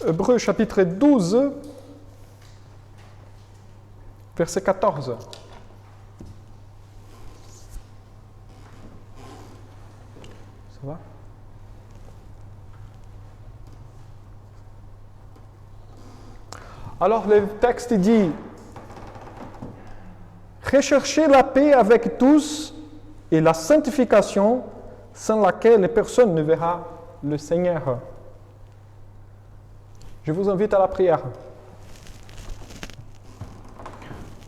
Hébreux chapitre 12, verset 14. Ça va? Alors le texte dit « Recherchez la paix avec tous et la sanctification sans laquelle personne ne verra le Seigneur. » Je vous invite à la prière.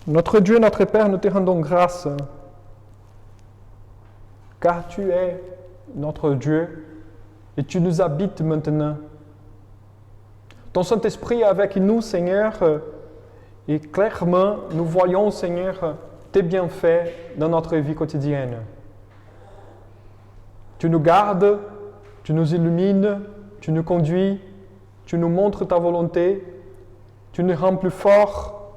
Notre Dieu, notre Père, nous te rendons grâce, car tu es notre Dieu et tu nous habites maintenant. Ton Saint-Esprit est avec nous, Seigneur, et clairement, nous voyons, Seigneur, tes bienfaits dans notre vie quotidienne. Tu nous gardes, tu nous illumines, tu nous conduis, tu nous montres ta volonté, tu nous rends plus forts.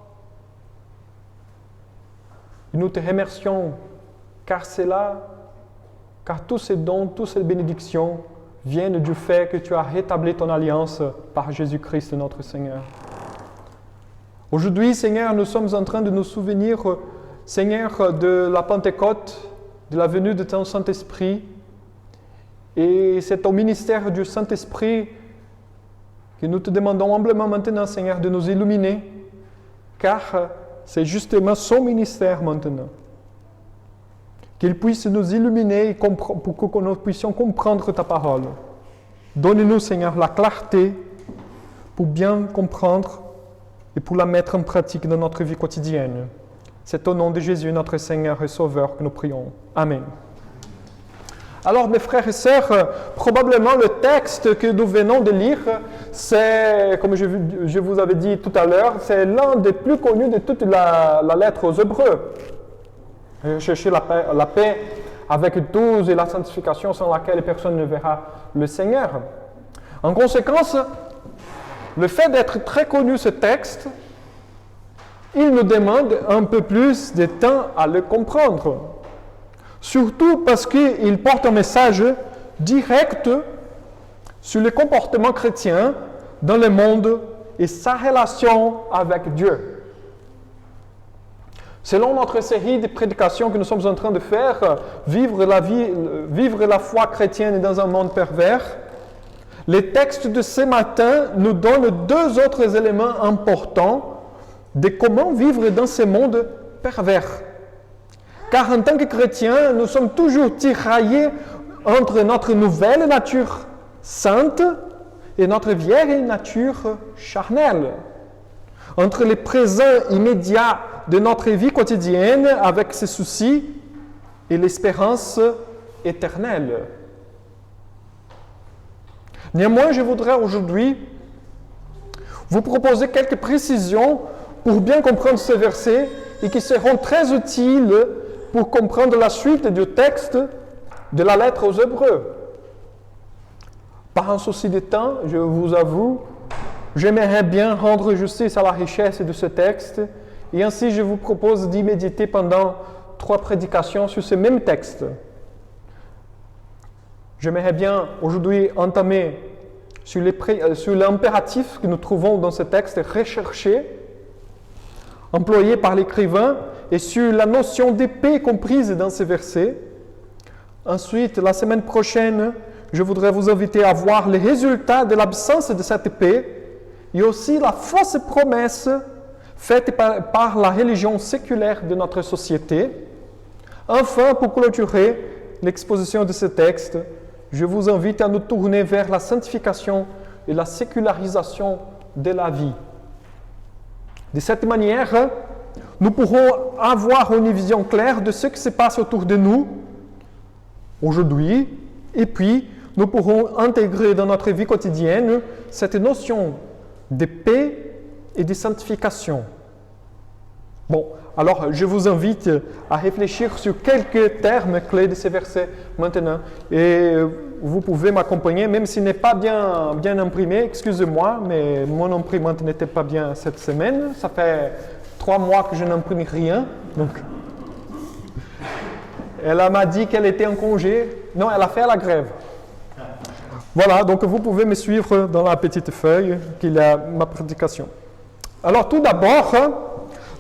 Et nous te remercions, car tous ces dons, toutes ces bénédictions viennent du fait que tu as rétabli ton alliance par Jésus-Christ notre Seigneur. Aujourd'hui, Seigneur, nous sommes en train de nous souvenir, Seigneur, de la Pentecôte, de la venue de ton Saint-Esprit. Et c'est au ministère du Saint-Esprit que nous te demandons humblement maintenant, Seigneur, de nous illuminer, car c'est justement son ministère maintenant. Qu'il puisse nous illuminer pour que nous puissions comprendre ta parole. Donne-nous, Seigneur, la clarté pour bien comprendre et pour la mettre en pratique dans notre vie quotidienne. C'est au nom de Jésus, notre Seigneur et Sauveur, que nous prions. Amen. Alors, mes frères et sœurs, probablement le texte que nous venons de lire, c'est, comme je vous avais dit tout à l'heure, c'est l'un des plus connus de toute la lettre aux Hébreux. Chercher la paix avec tous et la sanctification sans laquelle personne ne verra le Seigneur. En conséquence, le fait d'être très connu ce texte, il nous demande un peu plus de temps à le comprendre. Surtout parce qu'il porte un message direct sur le comportement chrétien dans le monde et sa relation avec Dieu. Selon notre série de prédications que nous sommes en train de faire, vivre la foi chrétienne dans un monde pervers, les textes de ce matin nous donnent deux autres éléments importants de comment vivre dans ce monde pervers. Car en tant que chrétiens, nous sommes toujours tiraillés entre notre nouvelle nature sainte et notre vieille nature charnelle. Entre les présents immédiats de notre vie quotidienne avec ses soucis et l'espérance éternelle. Néanmoins, je voudrais aujourd'hui vous proposer quelques précisions pour bien comprendre ce verset et qui seront très utiles pour comprendre la suite du texte de la lettre aux Hébreux. Par un souci de temps, je vous avoue, j'aimerais bien rendre justice à la richesse de ce texte et ainsi je vous propose d'y méditer pendant 3 prédications sur ce même texte. J'aimerais bien aujourd'hui entamer sur l'impératif que nous trouvons dans ce texte, rechercher, employé par l'écrivain, et sur la notion d'épée comprise dans ces versets. Ensuite, la semaine prochaine, je voudrais vous inviter à voir les résultats de l'absence de cette épée et aussi la fausse promesse faite par la religion séculaire de notre société. Enfin, pour clôturer l'exposition de ce texte, je vous invite à nous tourner vers la sanctification et la sécularisation de la vie. De cette manière, nous pourrons avoir une vision claire de ce qui se passe autour de nous aujourd'hui, et puis nous pourrons intégrer dans notre vie quotidienne cette notion de paix et de sanctification. Bon, alors je vous invite à réfléchir sur quelques termes clés de ces versets maintenant, et vous pouvez m'accompagner, même s'il n'est pas bien imprimé, excusez-moi, mais mon imprimante n'était pas bien cette semaine, ça fait 3 mois que je n'imprime rien, donc elle m'a dit qu'elle était en congé. Non, elle a fait la grève. Voilà, donc vous pouvez me suivre dans la petite feuille qu'il y a ma prédication. Alors tout d'abord,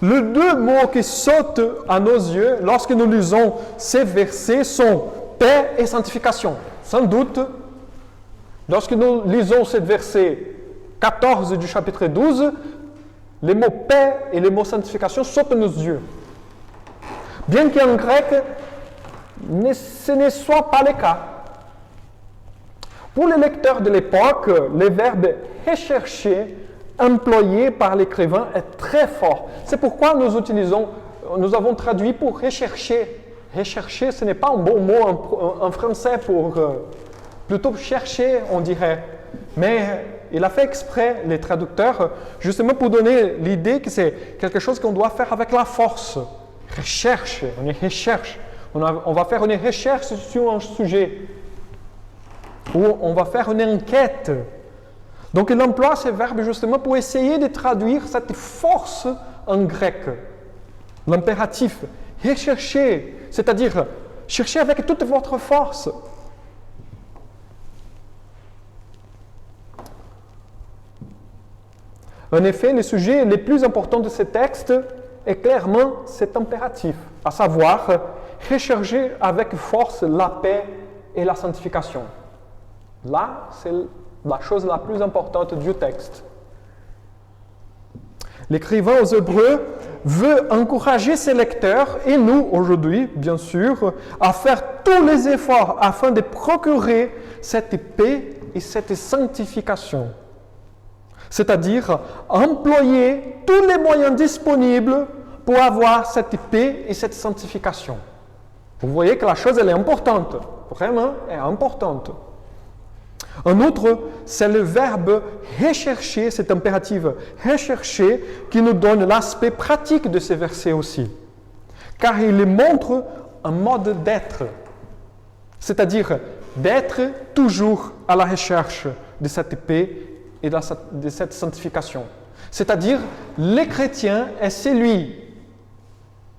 les deux mots qui sautent à nos yeux lorsque nous lisons ces versets sont paix et sanctification. Sans doute, lorsque nous lisons ce verset 14 du chapitre 12, les mots paix et les mots sanctification sautent à nos yeux. Bien qu'en grec, ce ne soit pas le cas. Pour les lecteurs de l'époque, le verbe rechercher employé par l'écrivain est très fort. C'est pourquoi nous avons traduit pour rechercher. Rechercher, ce n'est pas un bon mot en français pour plutôt chercher, on dirait. Mais il a fait exprès, les traducteurs, justement pour donner l'idée que c'est quelque chose qu'on doit faire avec la force. Recherche, on y recherche. On va faire une recherche sur un sujet. Ou on va faire une enquête. Donc il emploie ce verbe justement pour essayer de traduire cette force en grec. L'impératif, rechercher, c'est-à-dire chercher avec toute votre force. En effet, le sujet le plus important de ce texte est clairement cet impératif, à savoir rechercher avec force la paix et la sanctification. Là, c'est la chose la plus importante du texte. L'écrivain aux Hébreux veut encourager ses lecteurs, et nous aujourd'hui, bien sûr, à faire tous les efforts afin de procurer cette paix et cette sanctification. C'est-à-dire employer tous les moyens disponibles pour avoir cette paix et cette sanctification. Vous voyez que la chose, elle est importante. Vraiment, elle est importante. En outre, c'est le verbe rechercher, cet impératif rechercher, qui nous donne l'aspect pratique de ces versets aussi. Car il montre un mode d'être, c'est-à-dire d'être toujours à la recherche de cette paix et de cette sanctification. C'est-à-dire, le chrétien est celui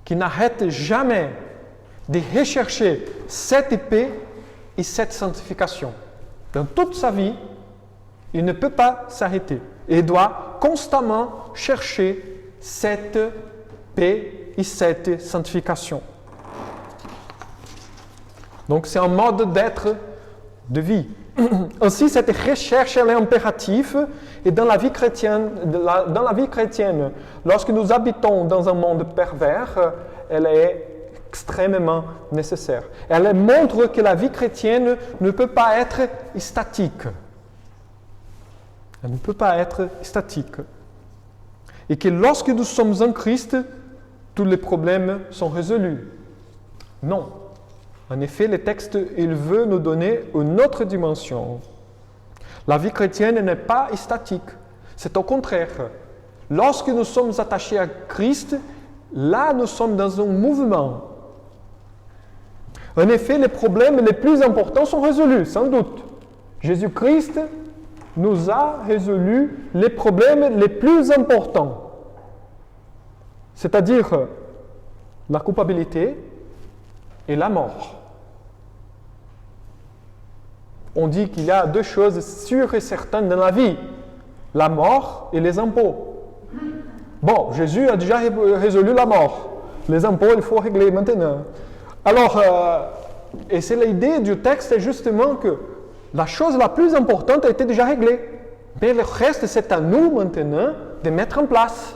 qui n'arrête jamais de rechercher cette paix et cette sanctification. Dans toute sa vie, il ne peut pas s'arrêter. Il doit constamment chercher cette paix et cette sanctification. Donc c'est un mode d'être de vie. Ainsi, cette recherche elle est impérative et dans la vie chrétienne, lorsque nous habitons dans un monde pervers, elle est extrêmement nécessaire. Elle montre que la vie chrétienne ne peut pas être statique. Elle ne peut pas être statique. Et que lorsque nous sommes en Christ, tous les problèmes sont résolus. Non. En effet, le texte, il veut nous donner une autre dimension. La vie chrétienne n'est pas statique. C'est au contraire. Lorsque nous sommes attachés à Christ, là, nous sommes dans un mouvement. En effet, les problèmes les plus importants sont résolus, sans doute. Jésus-Christ nous a résolu les problèmes les plus importants. C'est-à-dire la culpabilité et la mort. On dit qu'il y a deux choses sûres et certaines dans la vie, la mort et les impôts. Bon, Jésus a déjà résolu la mort. Les impôts, il faut régler maintenant. Alors, et c'est l'idée du texte, c'est justement que la chose la plus importante a été déjà réglée. Mais le reste, c'est à nous maintenant de mettre en place.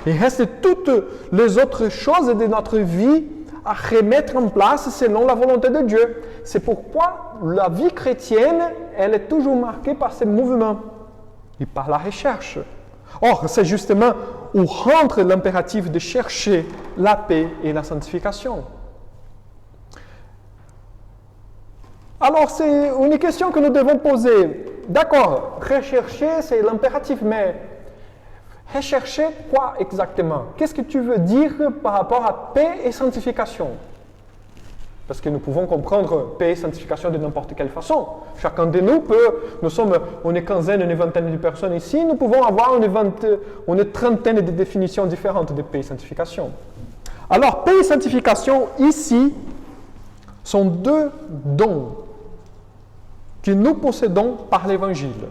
Il reste toutes les autres choses de notre vie à remettre en place selon la volonté de Dieu. C'est pourquoi la vie chrétienne, elle est toujours marquée par ces mouvements et par la recherche. Or, c'est justement où rentre l'impératif de chercher la paix et la sanctification. Alors, c'est une question que nous devons poser. D'accord, rechercher, c'est l'impératif, mais rechercher quoi exactement? Qu'est-ce que tu veux dire par rapport à paix et sanctification? Parce que nous pouvons comprendre paix et sanctification de n'importe quelle façon. Chacun de nous on est quinzaine, une vingtaine de personnes ici, nous pouvons avoir une trentaine de définitions différentes de paix et sanctification. Alors, paix et sanctification, ici, sont deux dons. que nous possédons par l'Évangile.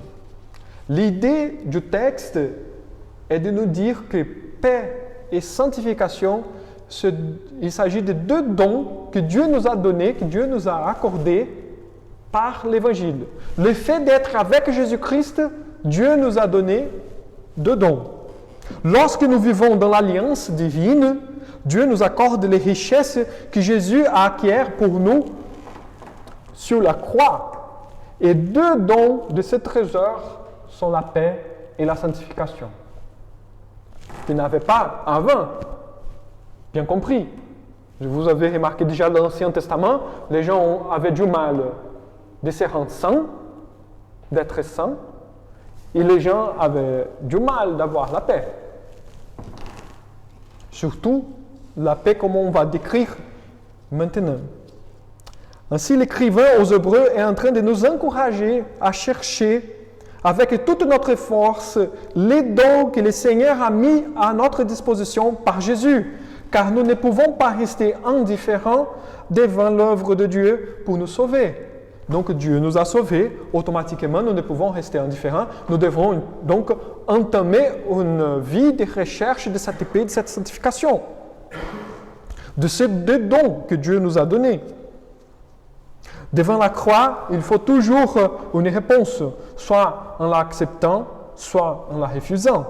L'idée du texte est de nous dire que paix et sanctification, il s'agit de deux dons que Dieu nous a donnés, que Dieu nous a accordés par l'Évangile. Le fait d'être avec Jésus-Christ, Dieu nous a donné deux dons. Lorsque nous vivons dans l'alliance divine, Dieu nous accorde les richesses que Jésus a acquises pour nous sur la croix. Et deux dons de ce trésor sont la paix et la sanctification. Tu n'avais pas avant, bien compris. Vous avez remarqué déjà dans l'Ancien Testament, les gens avaient du mal de se rendre saints, d'être saints, et les gens avaient du mal d'avoir la paix. Surtout, la paix comme on va décrire maintenant. Ainsi, l'écrivain aux Hébreux est en train de nous encourager à chercher avec toute notre force les dons que le Seigneur a mis à notre disposition par Jésus, car nous ne pouvons pas rester indifférents devant l'œuvre de Dieu pour nous sauver. Donc Dieu nous a sauvés, automatiquement nous ne pouvons rester indifférents, nous devrons donc entamer une vie de recherche de cette paix, de cette sanctification, de ces deux dons que Dieu nous a donnés. Devant la croix, il faut toujours une réponse, soit en l'acceptant, soit en la refusant.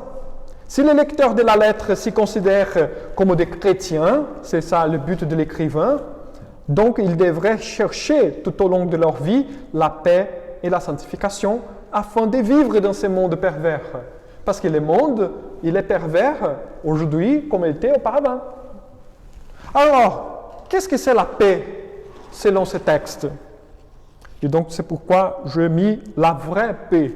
Si les lecteurs de la lettre s'y considèrent comme des chrétiens, c'est ça le but de l'écrivain, donc ils devraient chercher tout au long de leur vie la paix et la sanctification afin de vivre dans ce monde pervers. Parce que le monde, il est pervers aujourd'hui comme il était auparavant. Alors, qu'est-ce que c'est la paix selon ce texte? Et donc, c'est pourquoi j'ai mis la vraie paix.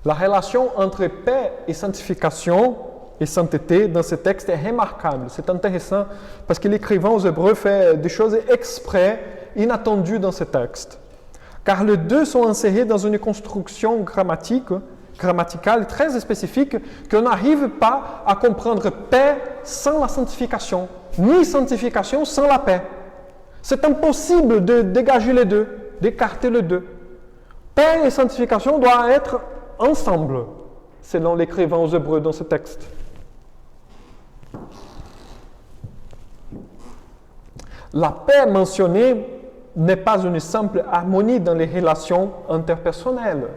La relation entre paix et sanctification et sainteté dans ce texte est remarquable. C'est intéressant parce que l'écrivain aux Hébreux fait des choses exprès, inattendues dans ce texte. Car les deux sont insérés dans une construction grammaticale très spécifique qu'on n'arrive pas à comprendre paix sans la sanctification, ni sanctification sans la paix. C'est impossible de dégager les deux, d'écarter les deux. Paix et sanctification doivent être ensemble, selon l'écrivain aux Hébreux dans ce texte. La paix mentionnée n'est pas une simple harmonie dans les relations interpersonnelles.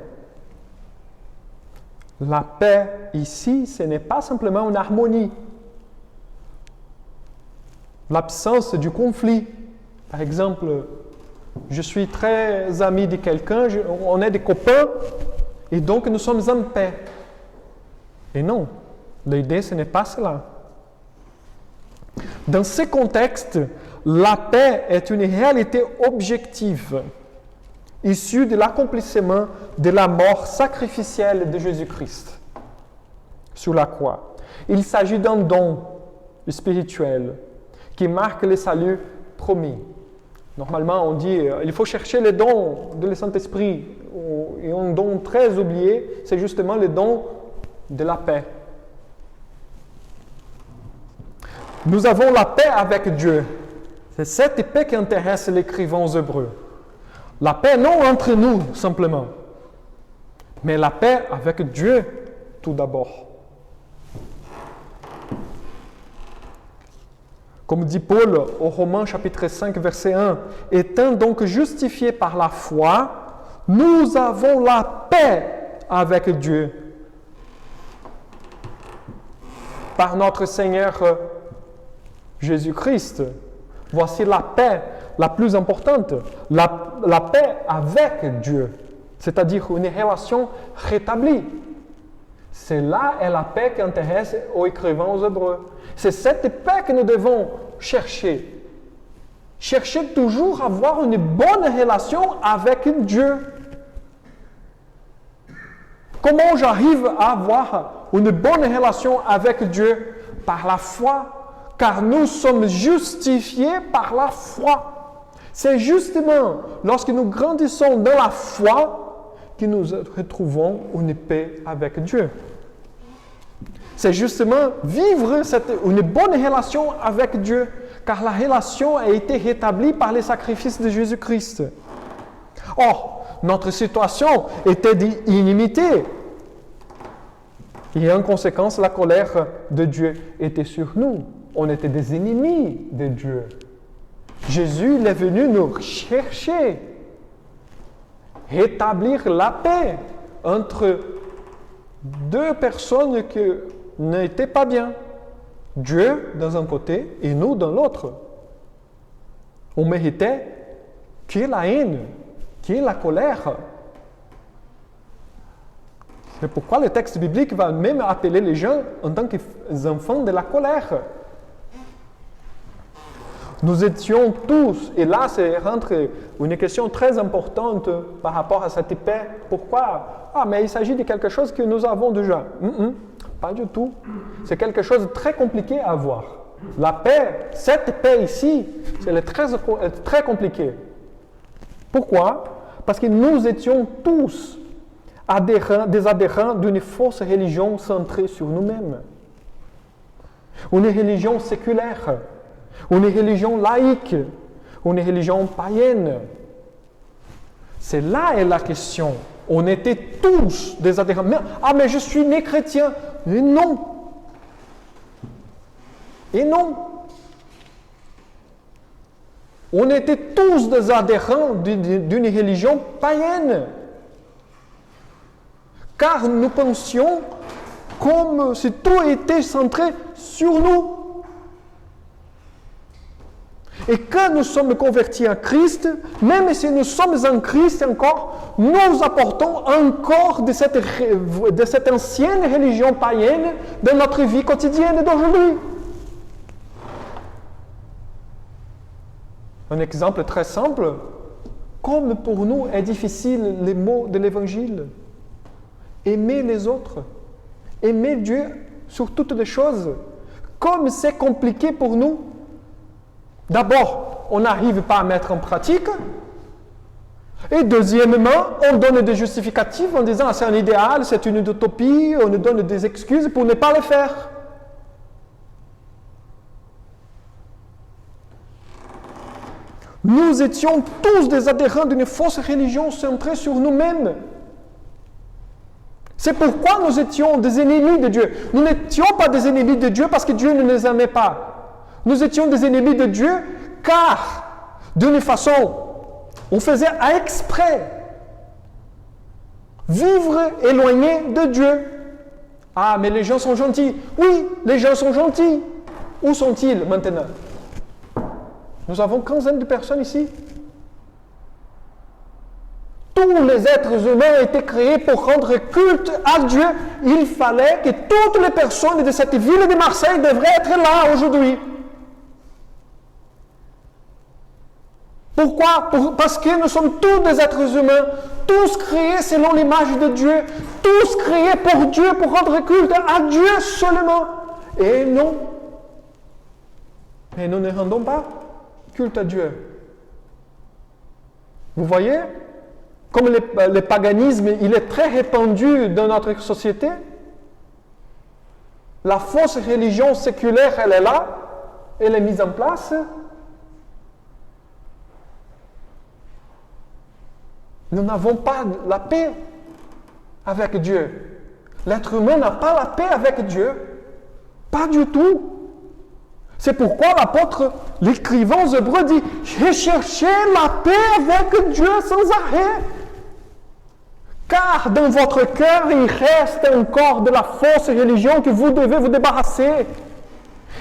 La paix ici, ce n'est pas simplement une harmonie. L'absence du conflit. Par exemple, je suis très ami de quelqu'un, on est des copains, et donc nous sommes en paix. Et non, l'idée, ce n'est pas cela. Dans ce contexte, la paix est une réalité objective, issue de l'accomplissement de la mort sacrificielle de Jésus-Christ sur la croix. Il s'agit d'un don spirituel qui marque le salut promis. Normalement, on dit il faut chercher les dons de le Saint-Esprit. Et un don très oublié, c'est justement le don de la paix. Nous avons la paix avec Dieu. C'est cette paix qui intéresse l'écrivain aux Hébreux. La paix non entre nous simplement, mais la paix avec Dieu tout d'abord. Comme dit Paul au Romains chapitre 5 verset 1, « Étant donc justifiés par la foi, nous avons la paix avec Dieu par notre Seigneur Jésus-Christ. » Voici la paix la plus importante, la paix avec Dieu, c'est-à-dire une relation rétablie. C'est là est la paix qui intéresse aux écrivains aux Hébreux. C'est cette paix que nous devons chercher. Chercher toujours à avoir une bonne relation avec Dieu. Comment j'arrive à avoir une bonne relation avec Dieu? Par la foi, car nous sommes justifiés par la foi. C'est justement lorsque nous grandissons dans la foi que nous retrouvons une paix avec Dieu. C'est justement vivre une bonne relation avec Dieu, car la relation a été rétablie par les sacrifices de Jésus-Christ. Or, notre situation était illimitée. Et en conséquence, la colère de Dieu était sur nous. On était des ennemis de Dieu. Jésus il est venu nous chercher, rétablir la paix entre deux personnes qui n'étaient pas bien. Dieu dans un côté et nous dans l'autre. On méritait qu'il y ait la haine, qu'il y ait la colère. C'est pourquoi le texte biblique va même appeler les gens en tant qu'enfants de la colère. Nous étions tous, et là c'est rentre une question très importante par rapport à cette paix. Pourquoi? Mais il s'agit de quelque chose que nous avons déjà. Pas du tout. C'est quelque chose de très compliqué à avoir. La paix, cette paix ici, c'est très compliqué. Pourquoi? Parce que nous étions tous des adhérents d'une fausse religion centrée sur nous-mêmes. Une religion séculaire, une religion laïque, une religion païenne. C'est là est la question. On était tous des adhérents. Mais je suis né chrétien. Et non. Et non. On était tous des adhérents d'une religion païenne. Car nous pensions comme si tout était centré sur nous. Et quand nous sommes convertis à Christ, même si nous sommes en Christ encore, nous apportons encore de cette ancienne religion païenne dans notre vie quotidienne d'aujourd'hui. Un exemple très simple, comme pour nous est difficile les mots de l'Évangile. Aimer les autres, aimer Dieu sur toutes les choses. Comme c'est compliqué pour nous. D'abord, on n'arrive pas à mettre en pratique. Et deuxièmement, on donne des justificatifs en disant c'est un idéal, c'est une utopie, on nous donne des excuses pour ne pas le faire. Nous étions tous des adhérents d'une fausse religion centrée sur nous-mêmes. C'est pourquoi nous étions des ennemis de Dieu. Nous n'étions pas des ennemis de Dieu parce que Dieu ne nous aimait pas. Nous étions des ennemis de Dieu car, d'une façon, on faisait à exprès vivre éloigné de Dieu. Ah, mais les gens sont gentils. Oui, les gens sont gentils. Où sont-ils maintenant? Nous avons quinzaine de personnes ici. Tous les êtres humains étaient créés pour rendre culte à Dieu. Il fallait que toutes les personnes de cette ville de Marseille devraient être là aujourd'hui. Pourquoi? Parce que nous sommes tous des êtres humains, tous créés selon l'image de Dieu, tous créés pour Dieu, pour rendre culte à Dieu seulement. Et non. Et nous ne rendons pas culte à Dieu. Vous voyez? Comme le paganisme, il est très répandu dans notre société. La fausse religion séculaire, elle est là, elle est mise en place. Nous n'avons pas la paix avec Dieu. L'être humain n'a pas la paix avec Dieu. Pas du tout. C'est pourquoi l'apôtre, l'écrivain aux Hébreux dit « J'ai cherché la paix avec Dieu sans arrêt. » Car dans votre cœur, il reste encore de la fausse religion que vous devez vous débarrasser.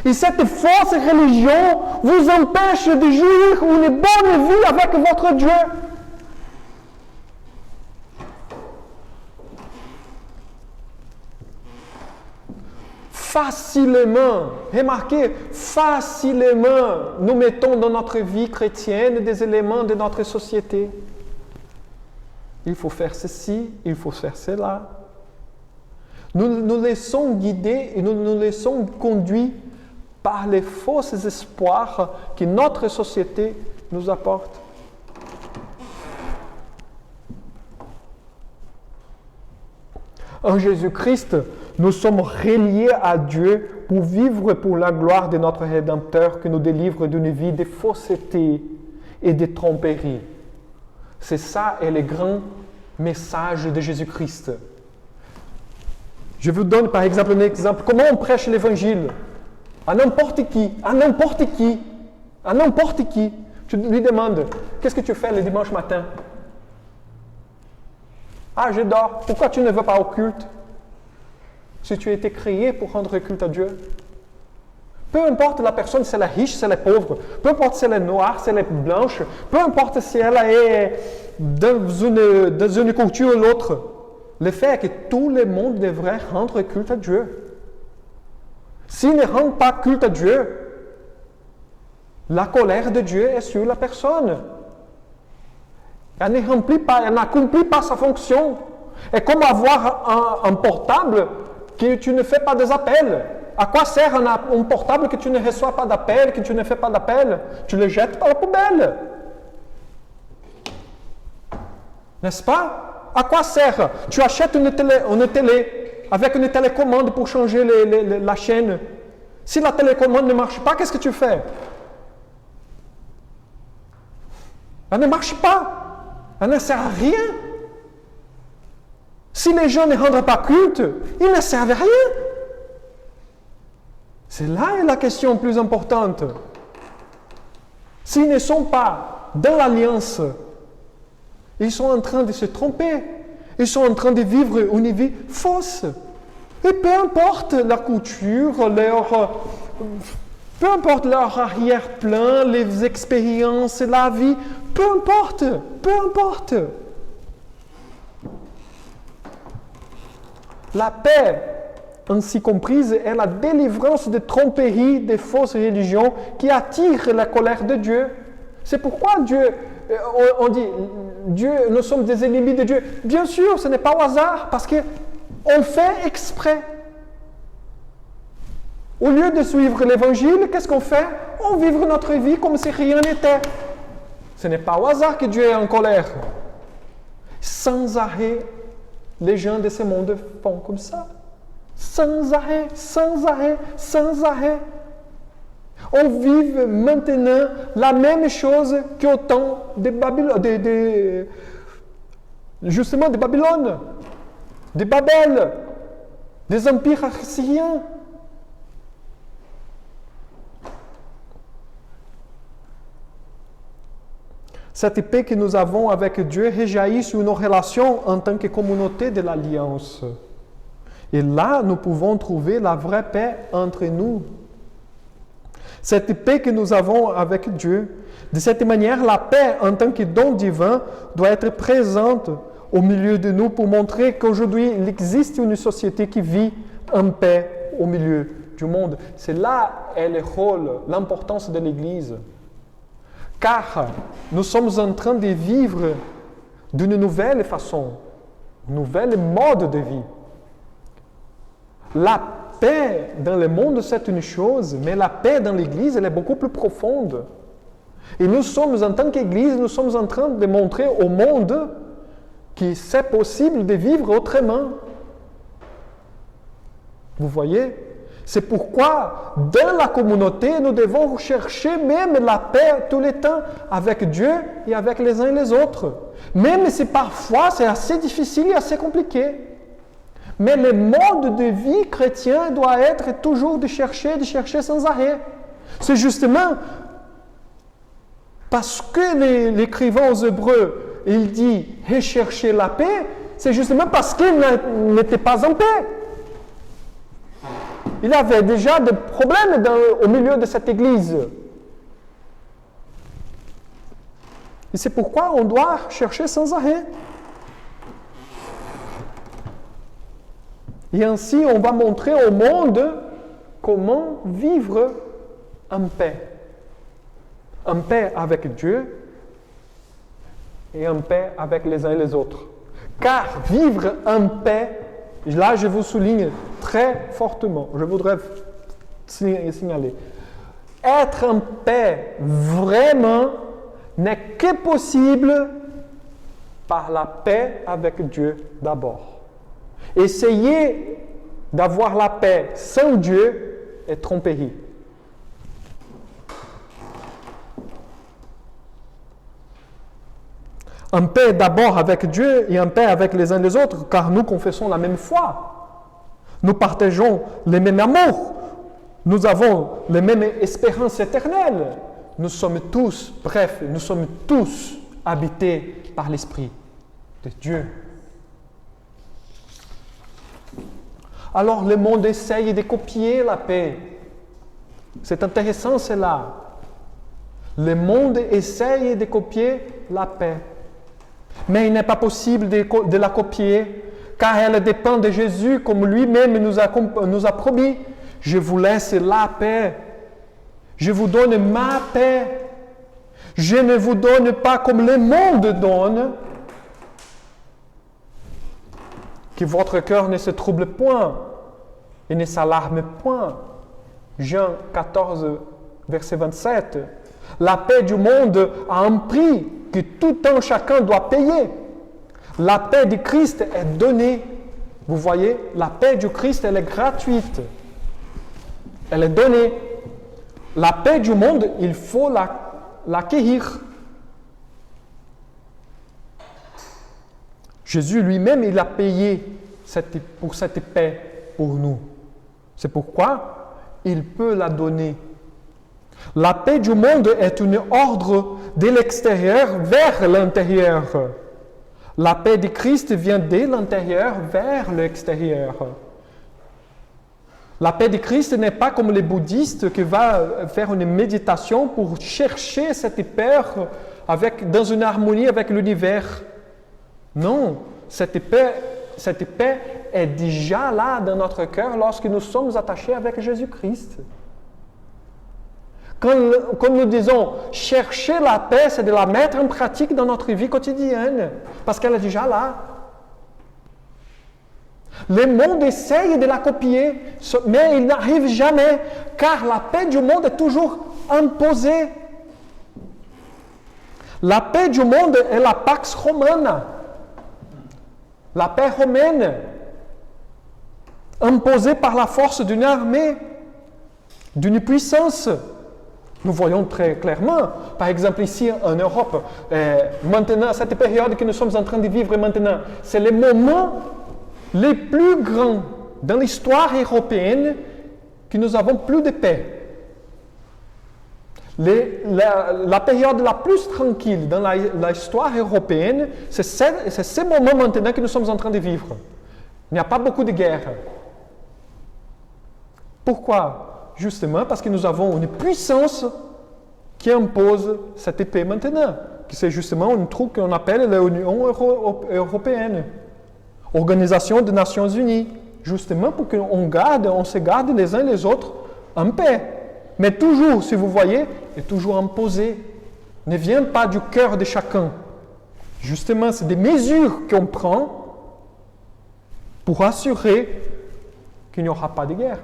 Et cette fausse religion vous empêche de jouir une bonne vie avec votre Dieu. Facilement, remarquez, facilement, nous mettons dans notre vie chrétienne des éléments de notre société. Il faut faire ceci, il faut faire cela. Nous nous laissons guider et nous nous laissons conduire par les faux espoirs que notre société nous apporte. En Jésus-Christ, nous sommes reliés à Dieu pour vivre pour la gloire de notre Rédempteur qui nous délivre d'une vie de fausseté et de tromperie. C'est ça et le grand message de Jésus-Christ. Je vous donne par exemple un exemple. Comment on prêche l'évangile? À n'importe qui, à n'importe qui, à n'importe qui. Tu lui demandes, qu'est-ce que tu fais le dimanche matin? Ah, je dors. Pourquoi tu ne vas pas au culte? Si tu as été créé pour rendre culte à Dieu. Peu importe la personne, si elle est riche, si elle est pauvre, peu importe si elle est noire, si elle est blanche, peu importe si elle est dans une culture ou l'autre, le fait est que tout le monde devrait rendre culte à Dieu. S'il ne rend pas culte à Dieu, la colère de Dieu est sur la personne. Elle ne remplit pas, elle n'accomplit pas sa fonction. Et comme avoir un portable que tu ne fais pas des appels. À quoi sert un portable que tu ne reçois pas d'appel, que tu ne fais pas d'appel? Tu le jettes par la poubelle. N'est-ce pas? À quoi sert? Tu achètes une télé avec une télécommande pour changer la chaîne. Si la télécommande ne marche pas, qu'est-ce que tu fais? Elle ne marche pas. Elle ne sert à rien. Si les gens ne rendent pas culte, ils ne servent à rien. C'est là la question plus importante. S'ils ne sont pas dans l'alliance, ils sont en train de se tromper. Ils sont en train de vivre une vie fausse. Et peu importe la culture, peu importe leur arrière-plan, les expériences, la vie, peu importe, peu importe. La paix, ainsi comprise, est la délivrance des tromperies, des fausses religions qui attirent la colère de Dieu. C'est pourquoi Dieu, on dit, Dieu, nous sommes des ennemis de Dieu. Bien sûr, ce n'est pas au hasard, parce qu'on fait exprès. Au lieu de suivre l'évangile, qu'est-ce qu'on fait? On vit notre vie comme si rien n'était. Ce n'est pas au hasard que Dieu est en colère. Sans arrêt, les gens de ce monde font comme ça. Sans arrêt, sans arrêt, sans arrêt. On vit maintenant la même chose qu'au temps de Babylone, justement de Babylone, de Babel, des empires assyriens. Cette paix que nous avons avec Dieu rejaillit sur nos relations en tant que communauté de l'Alliance. Et là, nous pouvons trouver la vraie paix entre nous. Cette paix que nous avons avec Dieu, de cette manière, la paix en tant que don divin doit être présente au milieu de nous pour montrer qu'aujourd'hui, il existe une société qui vit en paix au milieu du monde. C'est là est le rôle, l'importance de l'Église. Car nous sommes en train de vivre d'une nouvelle façon, un nouvel mode de vie. La paix dans le monde, c'est une chose, mais la paix dans l'Église, elle est beaucoup plus profonde. Et nous sommes, en tant qu'Église, nous sommes en train de montrer au monde que c'est possible de vivre autrement. Vous voyez? C'est pourquoi, dans la communauté, nous devons chercher même la paix tout le temps avec Dieu et avec les uns et les autres. Même si parfois c'est assez difficile et assez compliqué. Mais le mode de vie chrétien doit être toujours de chercher sans arrêt. C'est justement parce que l'écrivain aux Hébreux, il dit « rechercher la paix », c'est justement parce qu'il n'était pas en paix. Il avait déjà des problèmes au milieu de cette église. Et c'est pourquoi on doit chercher sans arrêt. Et ainsi, on va montrer au monde comment vivre en paix. En paix avec Dieu et en paix avec les uns et les autres. Car vivre en paix, là je vous souligne très fortement, je voudrais signaler, être en paix vraiment n'est que possible par la paix avec Dieu d'abord. Essayer d'avoir la paix sans Dieu est tromperie. En paix d'abord avec Dieu et en paix avec les uns les autres, car nous confessons la même foi. Nous partageons les mêmes amours. Nous avons les mêmes espérances éternelles. Nous sommes tous habités par l'Esprit de Dieu. Alors le monde essaye de copier la paix. C'est intéressant cela. Le monde essaye de copier la paix. Mais il n'est pas possible de la copier, car elle dépend de Jésus, comme lui-même nous a promis. Je vous laisse la paix. Je vous donne ma paix. Je ne vous donne pas comme le monde donne. Que votre cœur ne se trouble point et ne s'alarme point. Jean 14, verset 27. La paix du monde a un prix que tout un chacun doit payer. La paix du Christ est donnée. Vous voyez, la paix du Christ, elle est gratuite. Elle est donnée. La paix du monde, il faut l'acquérir. Jésus lui-même, il a payé pour cette paix pour nous. C'est pourquoi il peut la donner. La paix du monde est un ordre de l'extérieur vers l'intérieur. La paix de Christ vient de l'intérieur vers l'extérieur. La paix de Christ n'est pas comme les bouddhistes qui vont faire une méditation pour chercher cette paix dans une harmonie avec l'univers. Non, cette paix est déjà là dans notre cœur lorsque nous sommes attachés avec Jésus-Christ. Quand nous disons chercher la paix, c'est de la mettre en pratique dans notre vie quotidienne, parce qu'elle est déjà là. Le monde essaye de la copier, mais il n'arrive jamais, car la paix du monde est toujours imposée. La paix du monde est la Pax Romana, la paix romaine, imposée par la force d'une armée, d'une puissance. Nous voyons très clairement, par exemple ici en Europe, maintenant, cette période que nous sommes en train de vivre maintenant, c'est le moment le plus grand dans l'histoire européenne que nous avons plus de paix. La période la plus tranquille dans l'histoire européenne, c'est ce moment maintenant que nous sommes en train de vivre. Il n'y a pas beaucoup de guerres. Pourquoi ? Justement parce que nous avons une puissance qui impose cette paix maintenant. C'est justement un truc qu'on appelle l'Union européenne. Organisation des Nations Unies. Justement pour qu'on se garde les uns les autres en paix. Mais toujours, si vous voyez, est toujours imposé. Ne vient pas du cœur de chacun. Justement, c'est des mesures qu'on prend pour assurer qu'il n'y aura pas de guerre.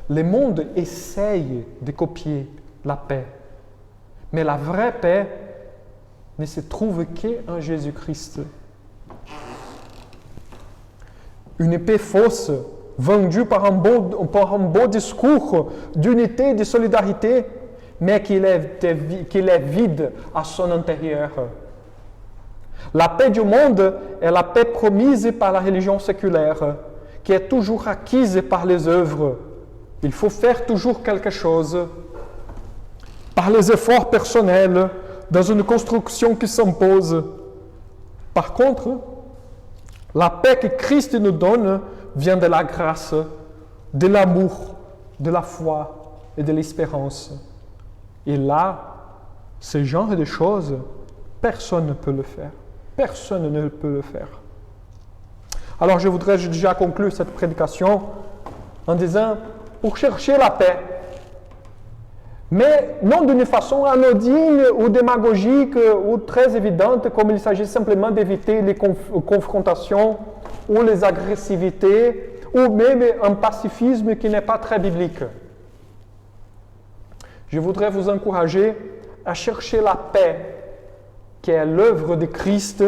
Le monde essaye de copier la paix. Mais la vraie paix ne se trouve qu'en Jésus-Christ. Une paix fausse, vendue par un beau discours d'unité et de solidarité, mais qu'il est vide à son intérieur. La paix du monde est la paix promise par la religion séculaire, qui est toujours acquise par les œuvres. Il faut faire toujours quelque chose par les efforts personnels dans une construction qui s'impose. Par contre, la paix que Christ nous donne vient de la grâce, de l'amour, de la foi et de l'espérance. Et là, ce genre de choses, personne ne peut le faire. Personne ne peut le faire. Alors je voudrais déjà conclure cette prédication en disant, pour chercher la paix, mais non d'une façon anodine ou démagogique ou très évidente, comme il s'agit simplement d'éviter les confrontations ou les agressivités, ou même un pacifisme qui n'est pas très biblique. Je voudrais vous encourager à chercher la paix qui est l'œuvre de Christ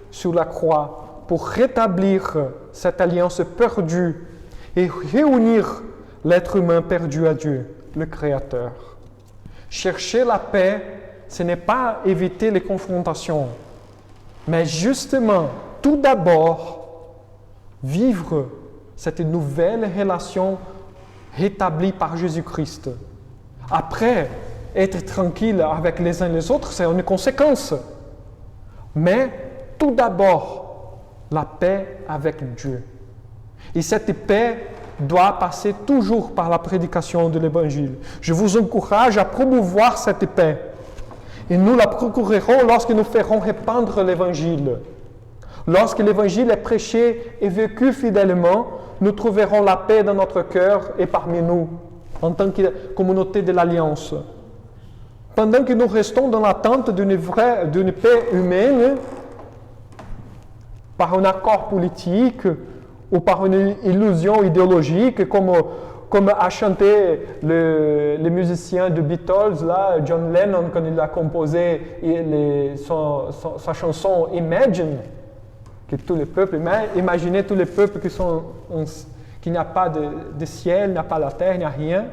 sur la croix pour rétablir cette alliance perdue et réunir l'être humain perdu à Dieu, le Créateur. Chercher la paix, ce n'est pas éviter les confrontations. Mais justement, tout d'abord, vivre cette nouvelle relation rétablie par Jésus-Christ. Après, être tranquille avec les uns et les autres, c'est une conséquence. Mais tout d'abord, la paix avec Dieu. Et cette paix doit passer toujours par la prédication de l'Évangile. Je vous encourage à promouvoir cette paix. Et nous la procurerons lorsque nous ferons répandre l'Évangile. Lorsque l'Évangile est prêché et vécu fidèlement, nous trouverons la paix dans notre cœur et parmi nous, en tant que communauté de l'Alliance. Pendant que nous restons dans l'attente d'une paix humaine, par un accord politique ou par une illusion idéologique, comme a chanté le musicien de Beatles, là, John Lennon, quand il a composé sa chanson Imagine, que tous les peuples, imaginez tous les peuples qu'il n'y a pas de ciel, il n'y a pas la terre, il n'y a rien.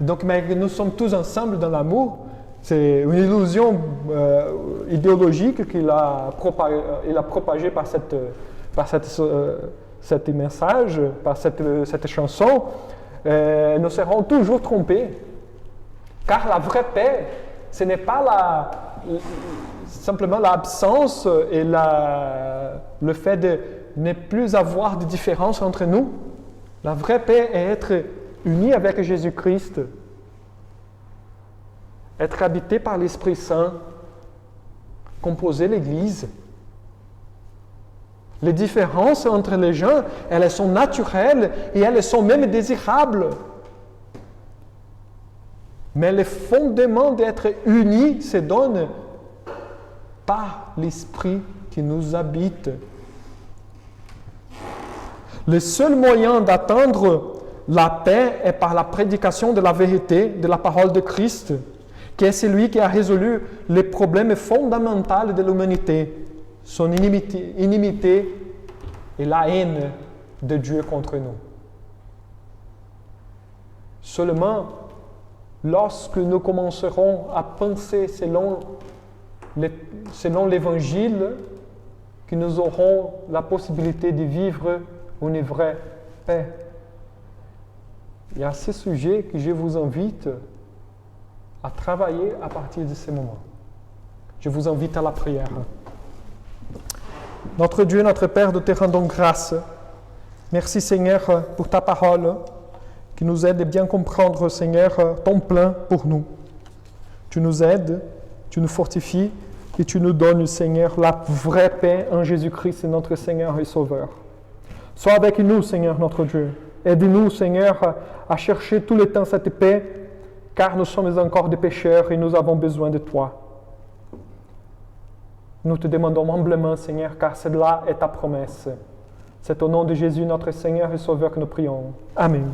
Donc, mais nous sommes tous ensemble dans l'amour. C'est une illusion idéologique qu'il a propagée par cet message, par cette chanson. Nous serons toujours trompés. Car la vraie paix, ce n'est pas simplement l'absence et le fait de ne plus avoir de différence entre nous. La vraie paix est être unis avec Jésus-Christ, être habité par l'Esprit Saint, composer l'Église. Les différences entre les gens, elles sont naturelles et elles sont même désirables. Mais le fondement d'être unis se donne par l'Esprit qui nous habite. Le seul moyen d'atteindre la paix est par la prédication de la vérité, de la parole de Christ, qui est celui qui a résolu les problèmes fondamentaux de l'humanité, son inimité et la haine de Dieu contre nous. Seulement, lorsque nous commencerons à penser selon l'Évangile, que nous aurons la possibilité de vivre une vraie paix. Il y a ce sujet que je vous invite à travailler à partir de ce moment. Je vous invite à la prière. Notre Dieu, notre Père, nous te rendons grâce. Merci Seigneur pour ta parole qui nous aide à bien comprendre, Seigneur, ton plan pour nous. Tu nous aides, tu nous fortifies et tu nous donnes, Seigneur, la vraie paix en Jésus-Christ, notre Seigneur et Sauveur. Sois avec nous, Seigneur, notre Dieu. Aide-nous, Seigneur, à chercher tout le temps cette paix, car nous sommes encore des pécheurs et nous avons besoin de toi. Nous te demandons humblement, Seigneur, car cela est ta promesse. C'est au nom de Jésus, notre Seigneur et Sauveur, que nous prions. Amen.